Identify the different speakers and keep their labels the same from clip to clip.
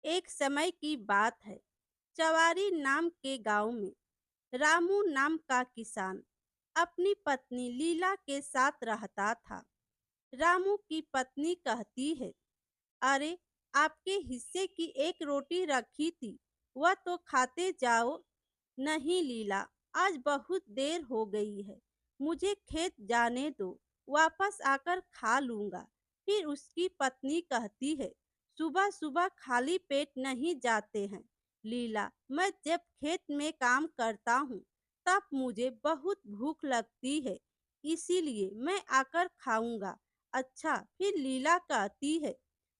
Speaker 1: एक समय की बात है। चवारी नाम के गांव में रामू नाम का किसान अपनी पत्नी लीला के साथ रहता था। रामू की पत्नी कहती है, अरे, आपके हिस्से की एक रोटी रखी थी, वह तो खाते जाओ। नहीं लीला, आज बहुत देर हो गई है, मुझे खेत जाने दो, वापस आकर खा लूंगा। फिर उसकी पत्नी कहती है, सुबह सुबह खाली पेट नहीं जाते हैं लीला। मैं जब खेत में काम करता हूँ तब मुझे बहुत भूख लगती है, इसीलिए मैं आकर खाऊंगा। अच्छा, फिर लीला कहती है,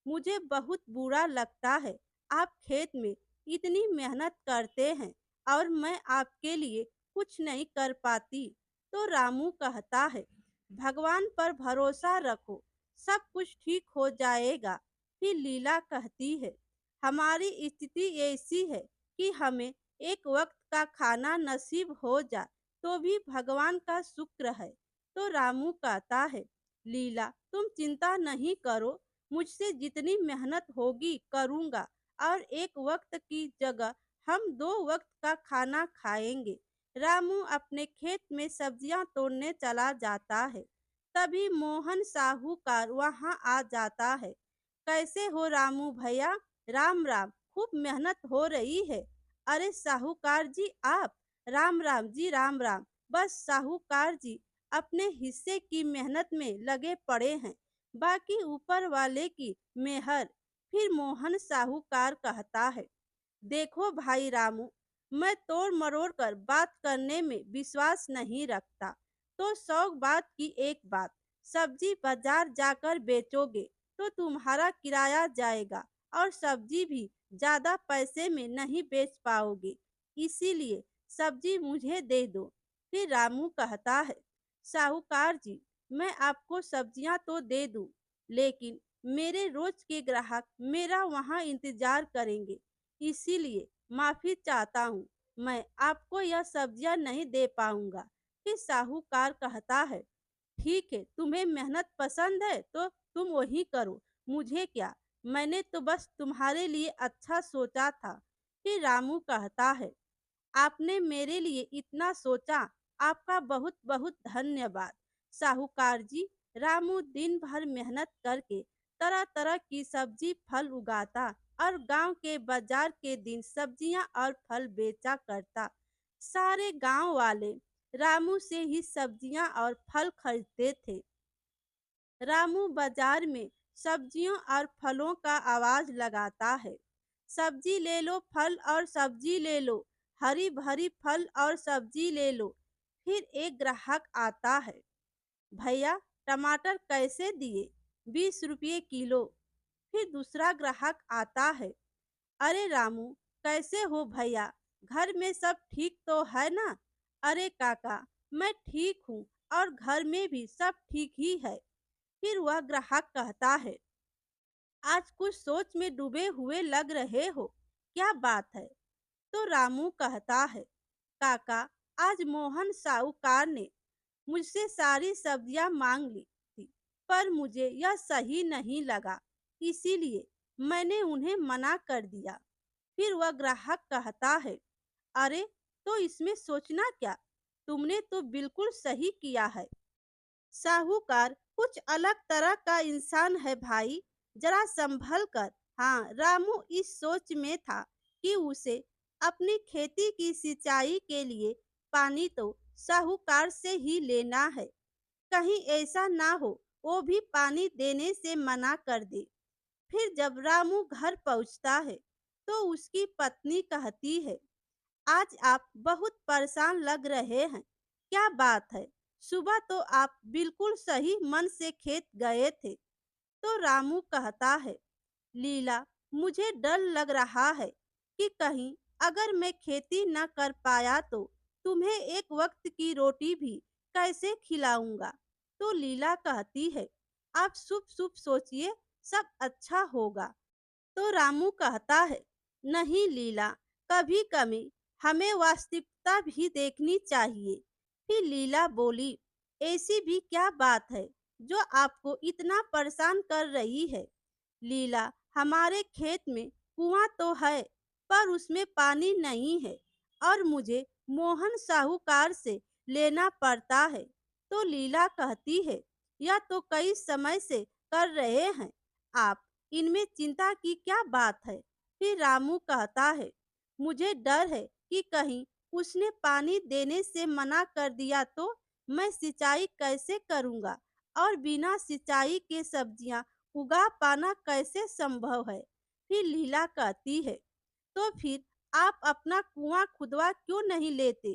Speaker 1: मुझे बहुत बुरा लगता है, आप खेत में इतनी मेहनत करते हैं और मैं आपके लिए कुछ नहीं कर पाती। तो रामू कहता है, भगवान पर भरोसा रखो, सब कुछ ठीक हो जाएगा। फिर लीला कहती है, हमारी स्थिति ऐसी है कि हमें एक वक्त का खाना नसीब हो जाए तो भी भगवान का शुक्र है। तो रामू कहता है, लीला तुम चिंता नहीं करो, मुझसे जितनी मेहनत होगी करूँगा, और एक वक्त की जगह हम दो वक्त का खाना खाएंगे। रामू अपने खेत में सब्जियां तोड़ने चला जाता है। तभी मोहन साहूकार वहां आ जाता है। कैसे हो रामू भैया? राम राम, खूब मेहनत हो रही है। अरे साहूकार जी आप? राम राम जी, राम राम। बस साहूकार जी अपने हिस्से की मेहनत में लगे पड़े हैं, बाकी ऊपर वाले की मेहर। फिर मोहन साहूकार कहता है, देखो भाई रामू, मैं तोड़ मरोड़ कर बात करने में विश्वास नहीं रखता। तो शौक बात की एक बात, सब्जी बाजार जाकर बेचोगे तो तुम्हारा किराया जाएगा और सब्जी भी ज्यादा पैसे में नहीं बेच पाओगे, इसीलिए सब्जी मुझे दे दो। फिर रामू कहता है, साहूकार जी, मैं आपको सब्जियां तो दे दूं, लेकिन मेरे रोज के ग्राहक मेरा वहां इंतजार करेंगे, इसीलिए माफी चाहता हूँ, मैं आपको यह सब्जियां नहीं दे पाऊंगा। फिर साहूकार कहता है, ठीक है, तुम्हें मेहनत पसंद है तो तुम वही करो, मुझे क्या, मैंने तो बस तुम्हारे लिए अच्छा सोचा था। फिर रामू कहता है, आपने मेरे लिए इतना सोचा, आपका बहुत बहुत धन्यवाद साहूकार जी। रामू दिन भर मेहनत करके तरह तरह की सब्जी फल उगाता और गांव के बाजार के दिन सब्जियां और फल बेचा करता। सारे गांव वाले रामू से ही सब्जियां और फल खरीदते थे। रामू बाजार में सब्जियों और फलों का आवाज लगाता है, सब्जी ले लो, फल और सब्जी ले लो, हरी भरी फल और सब्जी ले लो। फिर एक ग्राहक आता है, भैया टमाटर कैसे दिए? 20 रुपये किलो। फिर दूसरा ग्राहक आता है, अरे रामू, कैसे हो भैया? घर में सब ठीक तो है ना? अरे काका, मैं ठीक हूँ और घर में भी सब ठीक ही है। फिर वह ग्राहक कहता है, आज कुछ सोच में डूबे हुए लग रहे हो, क्या बात है? तो रामू कहता है, काका, आज मोहन साहूकार ने मुझसे सारी सब्जियां मांग ली थी, पर मुझे यह सही नहीं लगा, इसीलिए मैंने उन्हें मना कर दिया। फिर वह ग्राहक कहता है, अरे, तो इसमें सोचना क्या, तुमने तो बिल्कुल सही किया है। साहूकार कुछ अलग तरह का इंसान है भाई, जरा संभल कर। हाँ, रामू इस सोच में था कि उसे अपनी खेती की सिंचाई के लिए पानी तो साहूकार से ही लेना है, कहीं ऐसा ना हो वो भी पानी देने से मना कर दे। फिर जब रामू घर पहुंचता है तो उसकी पत्नी कहती है, आज आप बहुत परेशान लग रहे हैं, क्या बात है? सुबह तो आप बिल्कुल सही मन से खेत गए थे। तो रामू कहता है, लीला, मुझे डर लग रहा है कि कहीं अगर मैं खेती न कर पाया तो तुम्हें एक वक्त की रोटी भी कैसे खिलाऊंगा। तो लीला कहती है, आप शुभ शुभ सोचिए, सब अच्छा होगा। तो रामू कहता है, नहीं लीला, कभी कभी हमें वास्तविकता भी देखनी चाहिए। फिर लीला बोली, ऐसी भी क्या बात है जो आपको इतना परेशान कर रही है? लीला, हमारे खेत में कुआं तो है पर उसमें पानी नहीं है और मुझे मोहन साहूकार से लेना पड़ता है। तो लीला कहती है, यह तो कई समय से कर रहे हैं आप, इनमें चिंता की क्या बात है। फिर रामू कहता है, मुझे डर है कि कहीं उसने पानी देने से मना कर दिया तो मैं सिंचाई कैसे करूंगा और बिना सिंचाई के सब्जियां उगा पाना कैसे संभव है। फिर लीला कहती है, तो फिर आप अपना कुआं खुदवा क्यों नहीं लेते?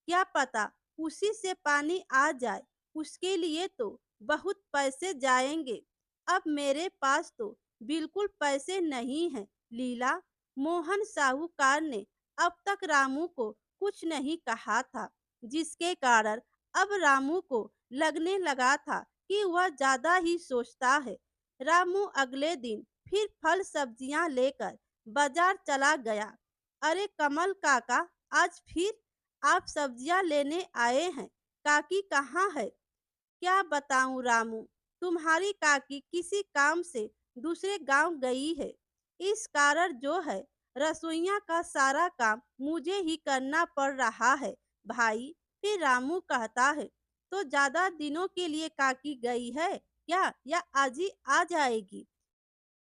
Speaker 1: क्या पता उसी से पानी आ जाए। उसके लिए तो बहुत पैसे जाएंगे। अब मेरे पास तो बिल्कुल पैसे नहीं हैं। लीला, मोहन साहूकार ने अब तक रामू को कुछ नहीं कहा था, जिसके कारण अब रामू को लगने लगा था कि वह ज्यादा ही सोचता है। रामू अगले दिन फिर फल सब्जियां लेकर बाजार चला गया। अरे कमल काका, आज फिर आप सब्जियां लेने आए हैं? काकी कहाँ है? क्या बताऊं रामू, तुम्हारी काकी किसी काम से दूसरे गांव गई है। इस कारण जो है रसोइया का सारा काम मुझे ही करना पड़ रहा है भाई। फिर रामू कहता है, तो ज्यादा दिनों के लिए काकी गई है क्या, या आज ही आ जाएगी?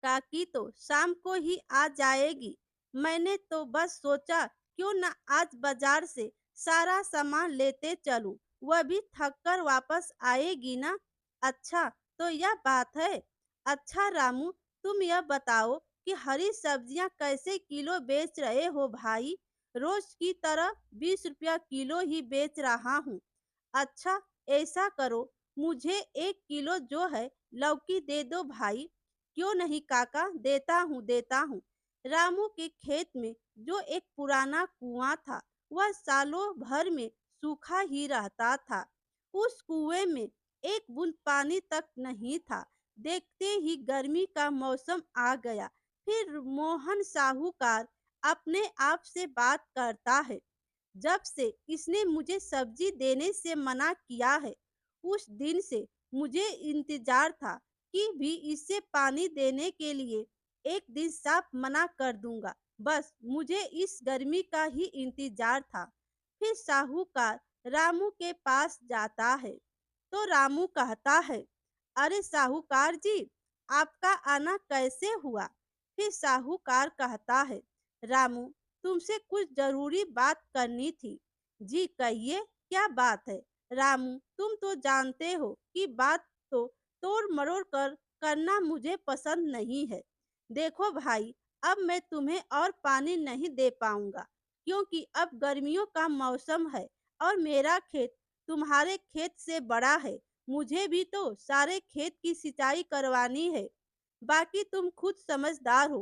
Speaker 1: काकी तो शाम को ही आ जाएगी। मैंने तो बस सोचा क्यों न आज बाजार से सारा सामान लेते चलूं, वह भी थक कर वापस आएगी ना। अच्छा, तो यह बात है। अच्छा रामू, तुम यह बताओ कि हरी सब्जियां कैसे किलो बेच रहे हो भाई? रोज की तरह 20 रुपया किलो ही बेच रहा हूँ। अच्छा, ऐसा करो, मुझे 1 किलो जो है लौकी दे दो भाई। क्यों नहीं काका, देता हूँ। रामू के खेत में जो एक पुराना कुआं था, वह सालों भर में सूखा ही रहता था। उस कुएं में एक बूंद पानी तक नहीं था। देखते ही गर्मी का मौसम आ गया। फिर मोहन साहूकार अपने आप से बात करता है, जब से इसने मुझे सब्जी देने से मना किया है, उस दिन से मुझे इंतजार था कि भी इससे पानी देने के लिए एक दिन साफ मना कर दूंगा। बस मुझे इस गर्मी का ही इंतजार था। फिर साहूकार रामू के पास जाता है तो रामू कहता है, अरे साहूकार जी, आपका आना कैसे हुआ? फिर साहूकार कहता है, रामू, तुमसे कुछ जरूरी बात करनी थी। जी कहिए, क्या बात है? रामू, तुम तो जानते हो कि बात तो तोड़ मरोड़ कर करना मुझे पसंद नहीं है। देखो भाई, अब मैं तुम्हें और पानी नहीं दे पाऊंगा, क्योंकि अब गर्मियों का मौसम है और मेरा खेत तुम्हारे खेत से बड़ा है। मुझे भी तो सारे खेत की सिंचाई करवानी है। बाकी तुम खुद समझदार हो।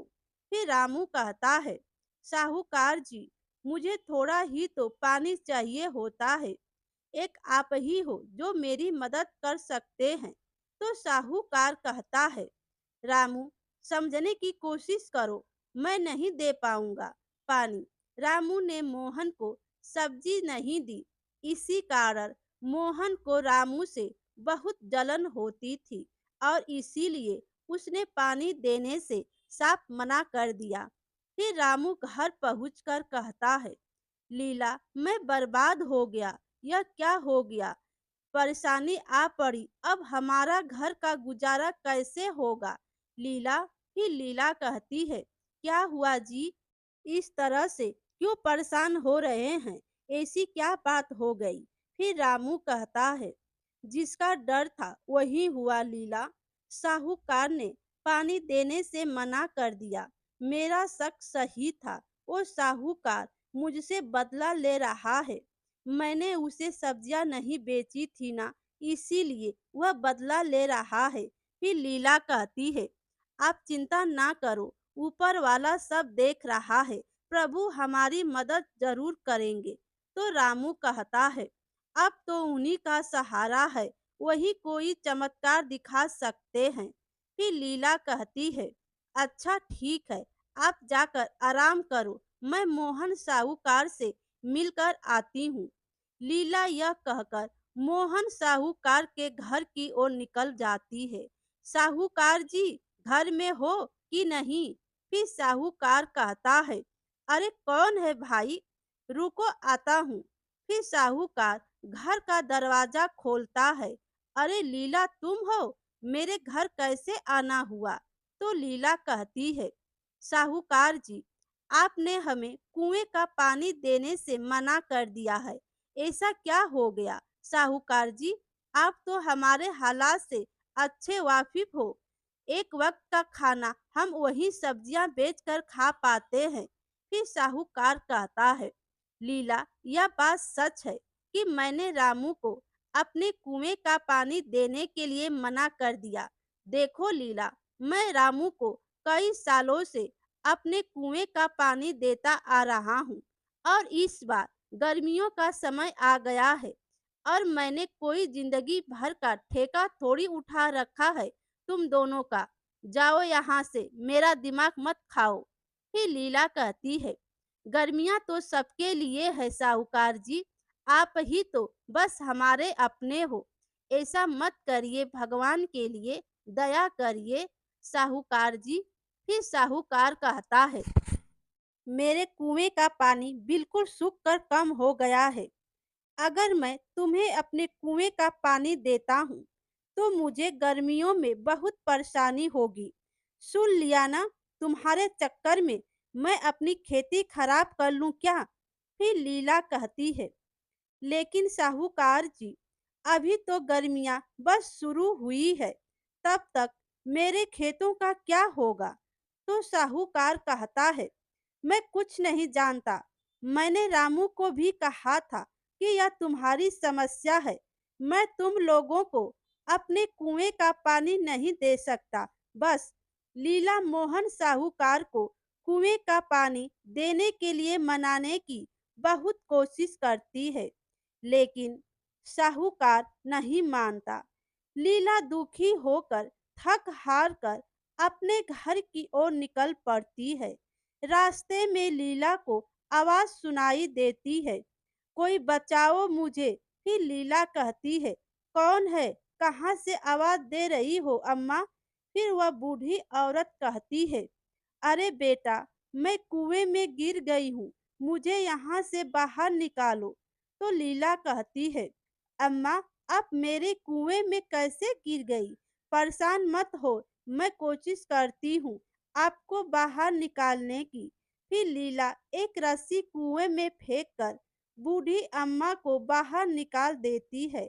Speaker 1: फिर रामू कहता है, साहूकार जी, मुझे थोड़ा ही तो पानी चाहिए होता है। एक आप ही हो जो मेरी मदद कर सकते हैं। तो साहूकार कहता है, रामू, समझने की कोशिश करो, मैं नहीं दे पाऊंगा पानी। रामू ने मोहन को सब्जी नहीं दी। इसी कारण मोहन को रामू से बहुत जलन होती थी और इसीलिए उसने पानी देने से साफ मना कर दिया। फिर रामू घर पहुंचकर कहता है, लीला, मैं बर्बाद हो गया। यह क्या हो गया? परेशानी आ पड़ी, अब हमारा घर का गुजारा कैसे होगा? लीला, ही लीला कहती है, क्या हुआ जी? इस तरह से क्यों परेशान हो रहे हैं? ऐसी क्या बात हो गई? फिर रामू कहता है, जिसका डर था वही हुआ लीला। साहूकार ने पानी देने से मना कर दिया। मेरा शक सही था। वो साहूकार मुझसे बदला ले रहा है। मैंने उसे सब्जियां नहीं बेची थी ना, इसीलिए वह बदला ले रहा है। फिर लीला कहती है, आप चिंता ना करो, ऊपर वाला सब देख रहा है। प्रभु हमारी मदद जरूर करेंगे। तो रामू कहता है, अब तो उन्हीं का सहारा है, वही कोई चमत्कार दिखा सकते हैं। फिर लीला कहती है, अच्छा ठीक है, आप जाकर आराम करो, मैं मोहन साहूकार से मिलकर आती हूँ। लीला यह कहकर मोहन साहूकार के घर की ओर निकल जाती है। साहूकार जी घर में हो कि नहीं? फिर साहूकार कहता है, अरे कौन है भाई, रुको आता हूँ। फिर साहूकार घर का दरवाजा खोलता है। अरे लीला तुम हो, मेरे घर कैसे आना हुआ? तो लीला कहती है, साहूकार जी, आपने हमें कुएं का पानी देने से मना कर दिया है, ऐसा क्या हो गया? साहूकार जी, आप तो हमारे हालात से अच्छे वाकिफ हो। एक वक्त का खाना हम वही सब्जियां बेचकर खा पाते हैं। फिर साहूकार कहता है, लीला यह बात सच है कि मैंने रामू को अपने कुएं का पानी देने के लिए मना कर दिया। देखो लीला, मैं रामू को कई सालों से अपने कुएं का पानी देता आ रहा हूँ और इस बार गर्मियों का समय आ गया है और मैंने कोई जिंदगी भर का ठेका थोड़ी उठा रखा है तुम दोनों का। जाओ यहाँ से, मेरा दिमाग मत खाओ। फिर लीला कहती है, गर्मियाँ तो सबके लिए है साहूकार जी, आप ही तो बस हमारे अपने हो। ऐसा मत करिए, भगवान के लिए दया करिए साहूकार जी। फिर साहूकार कहता है, मेरे कुएं का पानी बिल्कुल सूख कर कम हो गया है। अगर मैं तुम्हें अपने कुएं का पानी देता हूँ तो मुझे गर्मियों में बहुत परेशानी होगी। सुन लिया ना, तुम्हारे चक्कर में मैं अपनी खेती खराब कर लूं क्या? फिर लीला कहती है, लेकिन साहूकार जी, अभी तो गर्मियां बस शुरू हुई है, तब तक मेरे खेतों का क्या होगा? तो साहूकार कहता है, मैं कुछ नहीं जानता। मैंने रामू को भी कहा था कि यह तुम्हारी समस्या है। मैं तुम लोगों को अपने कुएं का पानी नहीं दे सकता। बस लीला मोहन साहूकार को कुएं का पानी देने के लिए मनाने की बहुत कोशिश करती है, लेकिन साहूकार नहीं मानता। लीला दुखी होकर थक हार कर अपने घर की ओर निकल पड़ती है। रास्ते में लीला को आवाज सुनाई देती है, कोई बचाओ मुझे। फिर लीला कहती है, कौन है, कहाँ से आवाज दे रही हो अम्मा? फिर वह बूढ़ी औरत कहती है, अरे बेटा, मैं कुएं में गिर गई हूँ, मुझे यहाँ से बाहर निकालो। तो लीला कहती है, अम्मा, आप मेरे कुएं में कैसे गिर गई? परेशान मत हो, मैं कोशिश करती हूँ आपको बाहर निकालने की। फिर लीला एक रस्सी कुएं में फेंक कर बूढ़ी अम्मा को बाहर निकाल देती है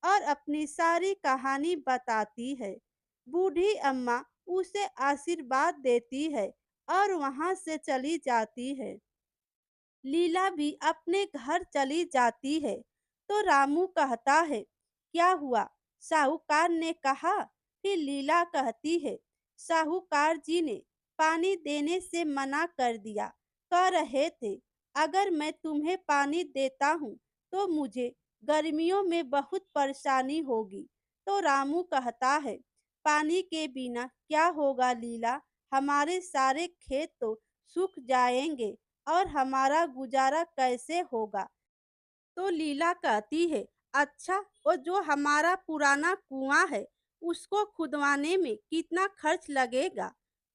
Speaker 1: और अपनी सारी कहानी बताती है। बूढ़ी अम्मा उसे आशीर्वाद देती है और वहां से चली जाती है। लीला भी अपने घर चली जाती है। तो रामू कहता है, क्या हुआ? साहूकार ने कहा। फिर लीला कहती है, साहूकार जी ने पानी देने से मना कर दिया। कह रहे थे, अगर मैं तुम्हें पानी देता हूँ तो मुझे गर्मियों में बहुत परेशानी होगी। तो रामू कहता है, पानी के बिना क्या होगा लीला, हमारे सारे खेत तो सूख जाएंगे और हमारा गुजारा कैसे होगा? तो लीला कहती है, अच्छा, और जो हमारा पुराना कुआं है उसको खुदवाने में कितना खर्च लगेगा?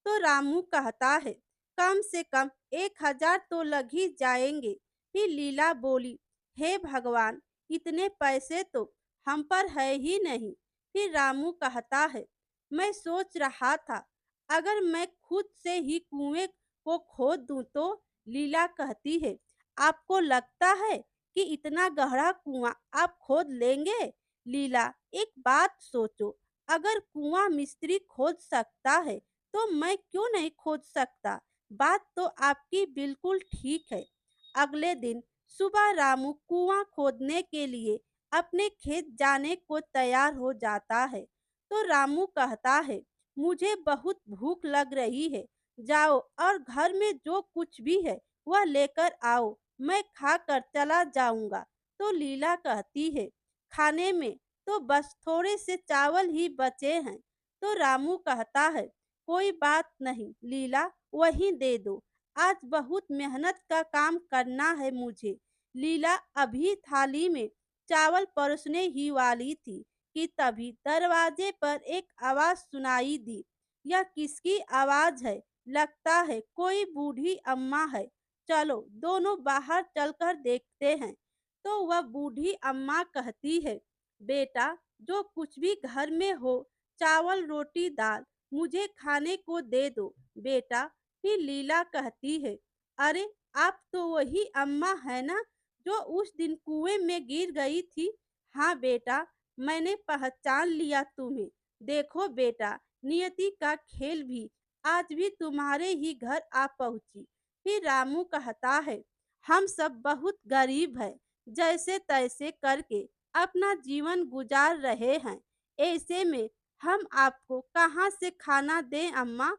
Speaker 1: तो रामू कहता है, कम से कम 1,000 तो लग ही जाएंगे। फिर लीला बोली, हे भगवान, इतने पैसे तो हम पर है ही नहीं। फिर रामू कहता है, मैं सोच रहा था अगर मैं खुद से ही कुएं को खोद दूं तो। लीला कहती है, आपको लगता है कि इतना गहरा कुआं आप खोद लेंगे? लीला, एक बात सोचो, अगर कुआं मिस्त्री खोद सकता है तो मैं क्यों नहीं खोद सकता? बात तो आपकी बिल्कुल ठीक है। अगले दिन सुबह रामू कुआं खोदने के लिए अपने खेत जाने को तैयार हो जाता है। तो रामू कहता है, मुझे बहुत भूख लग रही है, जाओ और घर में जो कुछ भी है वह लेकर आओ, मैं खाकर चला जाऊंगा। तो लीला कहती है, खाने में तो बस थोड़े से चावल ही बचे हैं। तो रामू कहता है, कोई बात नहीं लीला, वही दे दो, आज बहुत मेहनत का काम करना है मुझे। लीला अभी थाली में चावल परोसने ही वाली थी कि तभी दरवाजे पर एक आवाज सुनाई दी। यह किसकी आवाज है? लगता है कोई बूढ़ी अम्मा है, चलो दोनों बाहर चलकर देखते हैं। तो वह बूढ़ी अम्मा कहती है, बेटा जो कुछ भी घर में हो, चावल रोटी दाल मुझे खाने को दे दो बेटा। फिर लीला कहती है, अरे आप तो वही अम्मा है ना जो उस दिन कुएं में गिर गई थी। हाँ बेटा, मैंने पहचान लिया तुम्हें। देखो बेटा, नियति का खेल भी आज भी तुम्हारे ही घर आ पहुंची। फिर रामू कहता है, हम सब बहुत गरीब हैं, जैसे तैसे करके अपना जीवन गुजार रहे हैं। ऐसे में हम आपको कहाँ से खाना दें अम्मा।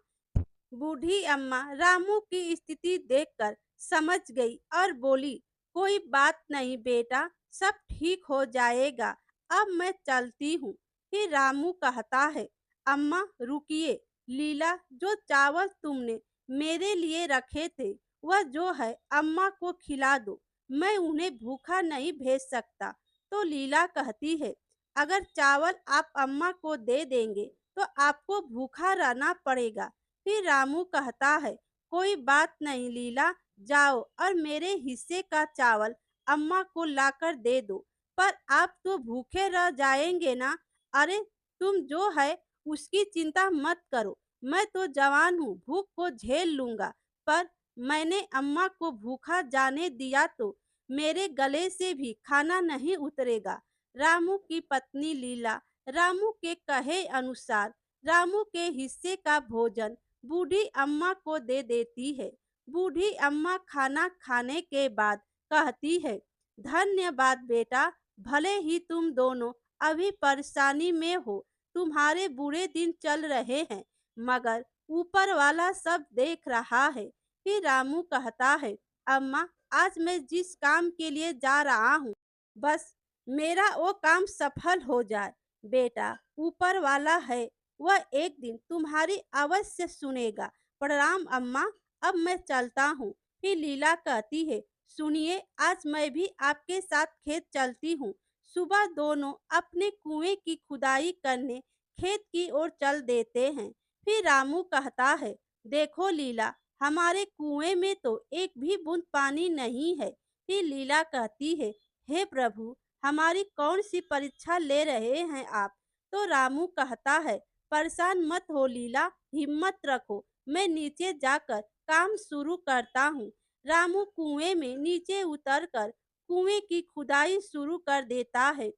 Speaker 1: बूढ़ी अम्मा रामू की स्थिति देखकर समझ गई और बोली, कोई बात नहीं बेटा, सब ठीक हो जाएगा। अब मैं चलती हूँ। फिर रामू कहता है, अम्मा रुकिए, लीला जो चावल तुमने मेरे लिए रखे थे वह जो है अम्मा को खिला दो, मैं उन्हें भूखा नहीं भेज सकता। तो लीला कहती है, अगर चावल आप अम्मा को दे देंगे तो आपको भूखा रहना पड़ेगा। फिर रामू कहता है, कोई बात नहीं लीला, जाओ और मेरे हिस्से का चावल अम्मा को लाकर दे दो। पर आप तो भूखे रह जाएंगे ना। अरे तुम जो है उसकी चिंता मत करो, मैं तो जवान हूँ, भूख को झेल लूंगा। पर मैंने अम्मा को भूखा जाने दिया तो मेरे गले से भी खाना नहीं उतरेगा। रामू की पत्नी लीला रामू के कहे अनुसार रामू के हिस्से का भोजन बूढ़ी अम्मा को दे देती है। बूढ़ी अम्मा खाना खाने के बाद कहती है, धन्यवाद बेटा, भले ही तुम दोनों अभी परेशानी में हो, तुम्हारे बुरे दिन चल रहे हैं, मगर ऊपर वाला सब देख रहा है। फिर रामू कहता है, अम्मा आज मैं जिस काम के लिए जा रहा हूँ, बस मेरा वो काम सफल हो जाए। बेटा ऊपर वाला है, वह एक दिन तुम्हारी अवश्य सुनेगा। प्रणाम अम्मा, अब मैं चलता हूँ। फिर लीला कहती है, सुनिए आज मैं भी आपके साथ खेत चलती हूँ। सुबह दोनों अपने कुएं की खुदाई करने खेत की ओर चल देते हैं। फिर रामू कहता है, देखो लीला, हमारे कुएं में तो एक भी बूंद पानी नहीं है। फिर लीला कहती है, हे प्रभु, हमारी कौन सी परीक्षा ले रहे हैं आप। तो रामू कहता है, परेशान मत हो लीला, हिम्मत रखो, मैं नीचे जाकर काम शुरू करता हूँ। रामू कुएं में नीचे उतरकर कुएं की खुदाई शुरू कर देता है।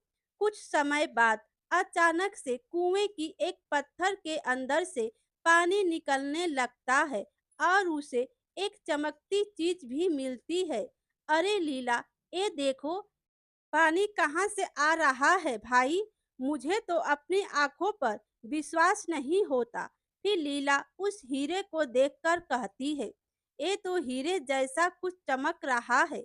Speaker 1: कुछ समय बाद अचानक से कुएं की एक पत्थर के अंदर से पानी निकलने लगता है और उसे एक चमकती चीज भी मिलती है। अरे लीला, ये देखो, पानी कहाँ से आ रहा है भाई, मुझे तो अपनी आंखों पर विश्वास नहीं होता। फिर लीला उस हीरे को देखकर कहती है, ये तो हीरे जैसा कुछ चमक रहा है।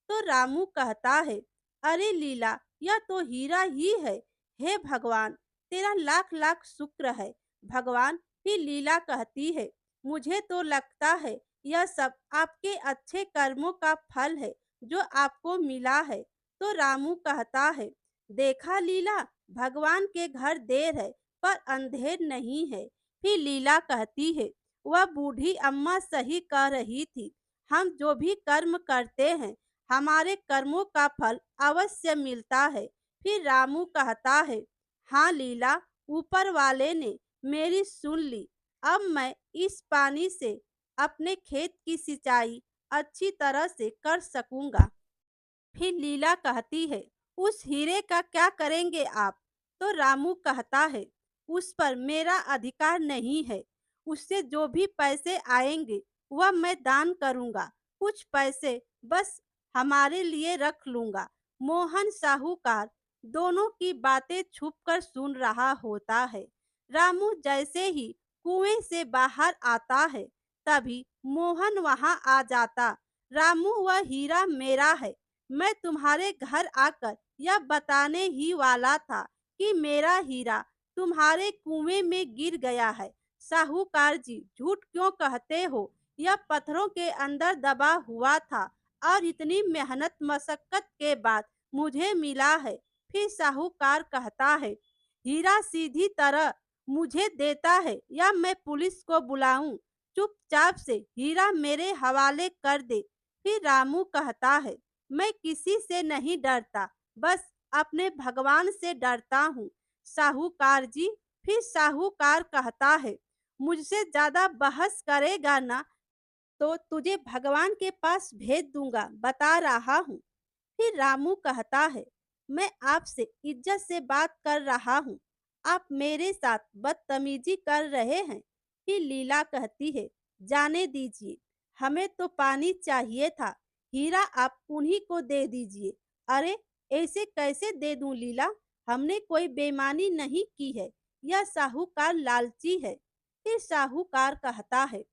Speaker 1: तो रामू कहता है, अरे लीला, यह तो हीरा ही है। हे भगवान, तेरा लाख लाख शुक्र है भगवान। फिर लीला कहती है, मुझे तो लगता है यह सब आपके अच्छे कर्मों का फल है जो आपको मिला है। तो रामू कहता है, देखा लीला, भगवान के घर देर है पर अंधेर नहीं है। फिर लीला कहती है, वह बूढ़ी अम्मा सही कह रही थी, हम जो भी कर्म करते हैं हमारे कर्मों का फल अवश्य मिलता है। फिर रामू कहता है, हाँ लीला, ऊपर वाले ने मेरी सुन ली, अब मैं इस पानी से अपने खेत की सिंचाई अच्छी तरह से कर सकूंगा। फिर लीला कहती है, उस हीरे का क्या करेंगे आप। तो रामू कहता है, उस पर मेरा अधिकार नहीं है, उससे जो भी पैसे आएंगे वह मैं दान करूंगा, कुछ पैसे बस हमारे लिए रख लूंगा। मोहन साहूकार दोनों की बातें छुपकर सुन रहा होता है। रामू जैसे ही कुएं से बाहर आता है तभी मोहन वहां आ जाता। रामू, वह हीरा मेरा है, मैं तुम्हारे घर आकर यह बताने ही वाला था कि मेरा हीरा तुम्हारे कुएं में गिर गया है। साहूकार जी झूठ क्यों कहते हो, यह पत्थरों के अंदर दबा हुआ था और इतनी मेहनत मशक्कत के बाद मुझे मिला है। फिर साहूकार कहता है, हीरा सीधी तरह मुझे देता है या मैं पुलिस को बुलाऊं। चुपचाप से हीरा मेरे हवाले कर दे। फिर रामू कहता है, मैं किसी से नहीं डरता, बस अपने भगवान से डरता हूँ साहूकार जी। फिर साहूकार कहता है, मुझसे ज्यादा बहस करेगा ना तो तुझे भगवान के पास भेज दूंगा, बता रहा हूँ। फिर रामू कहता है, मैं आपसे इज्जत से बात कर रहा हूँ, आप मेरे साथ बदतमीजी कर रहे हैं। फिर लीला कहती है, जाने दीजिए, हमें तो पानी चाहिए था, हीरा आप उन्हीं को दे दीजिए। अरे, ऐसे कैसे दे दूं लीला, हमने कोई बेईमानी नहीं की है, यह साहूकार लालची है। फिर साहूकार कहता है,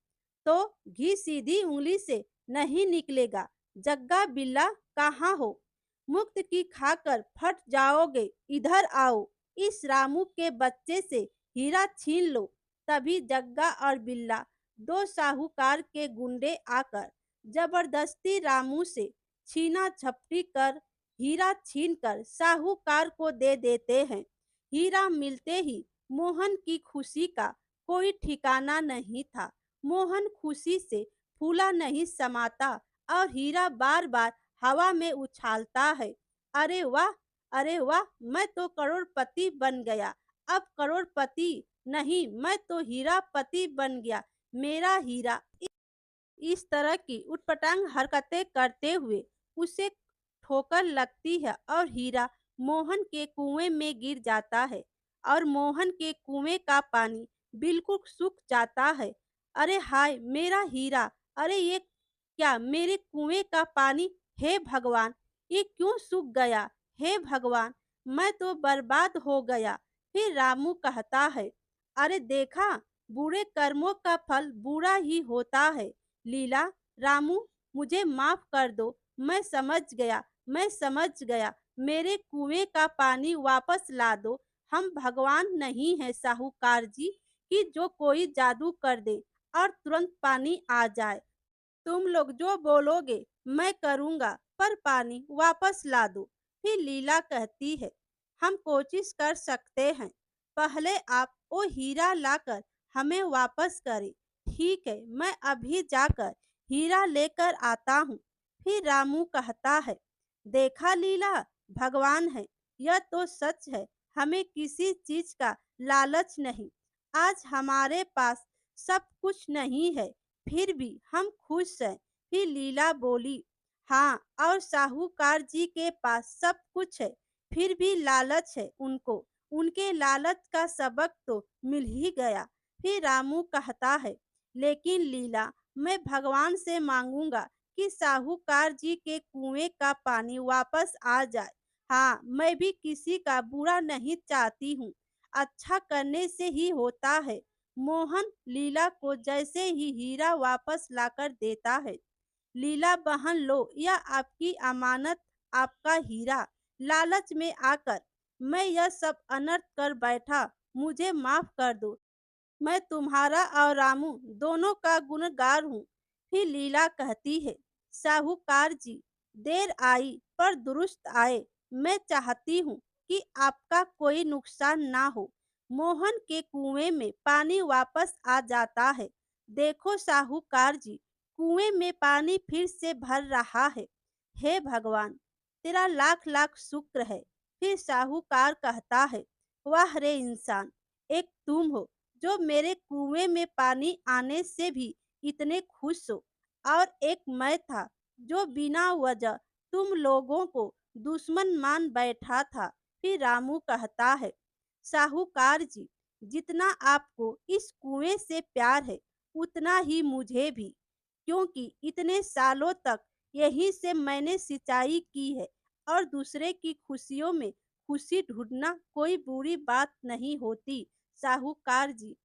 Speaker 1: तो घी सीधी उंगली से नहीं निकलेगा, जग्गा बिल्ला कहाँ हो, मुक्त की खाकर फट जाओगे, इधर आओ, इस रामू के बच्चे से हीरा छीन लो। तभी जग्गा और बिल्ला, दो साहूकार के गुंडे आकर जबरदस्ती रामू से छीना झपटी कर हीरा छीनकर साहूकार को दे देते हैं। हीरा मिलते ही मोहन की खुशी का कोई ठिकाना नहीं था। मोहन खुशी से फूला नहीं समाता और हीरा बार बार हवा में उछालता है। अरे वाह, अरे वाह, मैं तो करोड़पति बन गया, अब करोड़पति नहीं, मैं तो हीरापति बन गया, मेरा हीरा। इस तरह की उटपटांग हरकतें करते हुए उसे ठोकर लगती है और हीरा मोहन के कुएं में गिर जाता है और मोहन के कुएं का पानी बिल्कुल सूख जाता है। अरे हाय मेरा हीरा, अरे ये क्या, मेरे कुएं का पानी, हे भगवान, ये क्यों सूख गया, हे भगवान, मैं तो बर्बाद हो गया। फिर रामू कहता है, अरे देखा, बुरे कर्मों का फल बुरा ही होता है। लीला, रामू, मुझे माफ कर दो, मैं समझ गया, मैं समझ गया, मेरे कुएं का पानी वापस ला दो। हम भगवान नहीं है साहूकार जी कि जो कोई जादू कर दे और तुरंत पानी आ जाए। तुम लोग जो बोलोगे मैं करूंगा, पर पानी वापस ला दो। फिर लीला कहती है, हम कोशिश कर सकते हैं, पहले आप वो हीरा लाकर हमें वापस करें। ठीक है, मैं अभी जाकर हीरा लेकर आता हूँ। फिर रामू कहता है, देखा लीला, भगवान है, यह तो सच है, हमें किसी चीज का लालच नहीं। आज हमारे पास सब कुछ नहीं है, फिर भी हम खुश हैं। फिर लीला बोली, हाँ, और साहूकार जी के पास सब कुछ है, फिर भी लालच है उनको, उनके लालच का सबक तो मिल ही गया। फिर रामू कहता है, लेकिन लीला, मैं भगवान से मांगूंगा कि साहूकार जी के कुएं का पानी वापस आ जाए। हाँ, मैं भी किसी का बुरा नहीं चाहती हूँ, अच्छा करने से ही होता है। मोहन लीला को जैसे ही हीरा वापस लाकर देता है, लीला बहन लो, यह आपकी अमानत, आपका हीरा। लालच में आकर मैं यह सब अनर्थ कर बैठा, मुझे माफ कर दो, मैं तुम्हारा और रामू दोनों का गुनहगार हूँ। फिर लीला कहती है, साहूकार जी, देर आई पर दुरुस्त आए, मैं चाहती हूँ कि आपका कोई नुकसान ना हो। मोहन के कुएं में पानी वापस आ जाता है। देखो साहूकार जी, कुएं में पानी फिर से भर रहा है। हे भगवान, तेरा लाख लाख शुक्र है। फिर साहूकार कहता है, वाह रे इंसान, एक तुम हो जो मेरे कुएं में पानी आने से भी इतने खुश हो, और एक मैं था जो बिना वजह तुम लोगों को दुश्मन मान बैठा था। फिर रामू कहता है, साहूकार जी, जितना आपको इस कुएं से प्यार है उतना ही मुझे भी, क्योंकि इतने सालों तक यहीं से मैंने सिंचाई की है और दूसरे की खुशियों में खुशी ढूंढना कोई बुरी बात नहीं होती। साहूकार जी,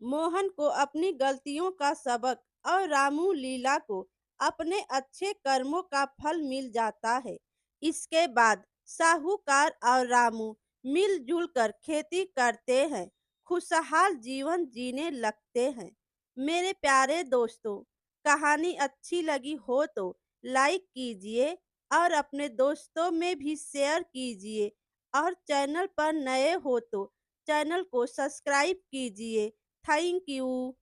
Speaker 1: मोहन को अपनी गलतियों का सबक और रामू लीला को अपने अच्छे कर्मों का फल मिल जाता है। इसके बाद साहूकार और रामू मिलजुल कर खेती करते हैं, खुशहाल जीवन जीने लगते हैं। मेरे प्यारे दोस्तों, कहानी अच्छी लगी हो तो लाइक कीजिए और अपने दोस्तों में भी शेयर कीजिए, और चैनल पर नए हो तो चैनल को सब्सक्राइब कीजिए। Thank you.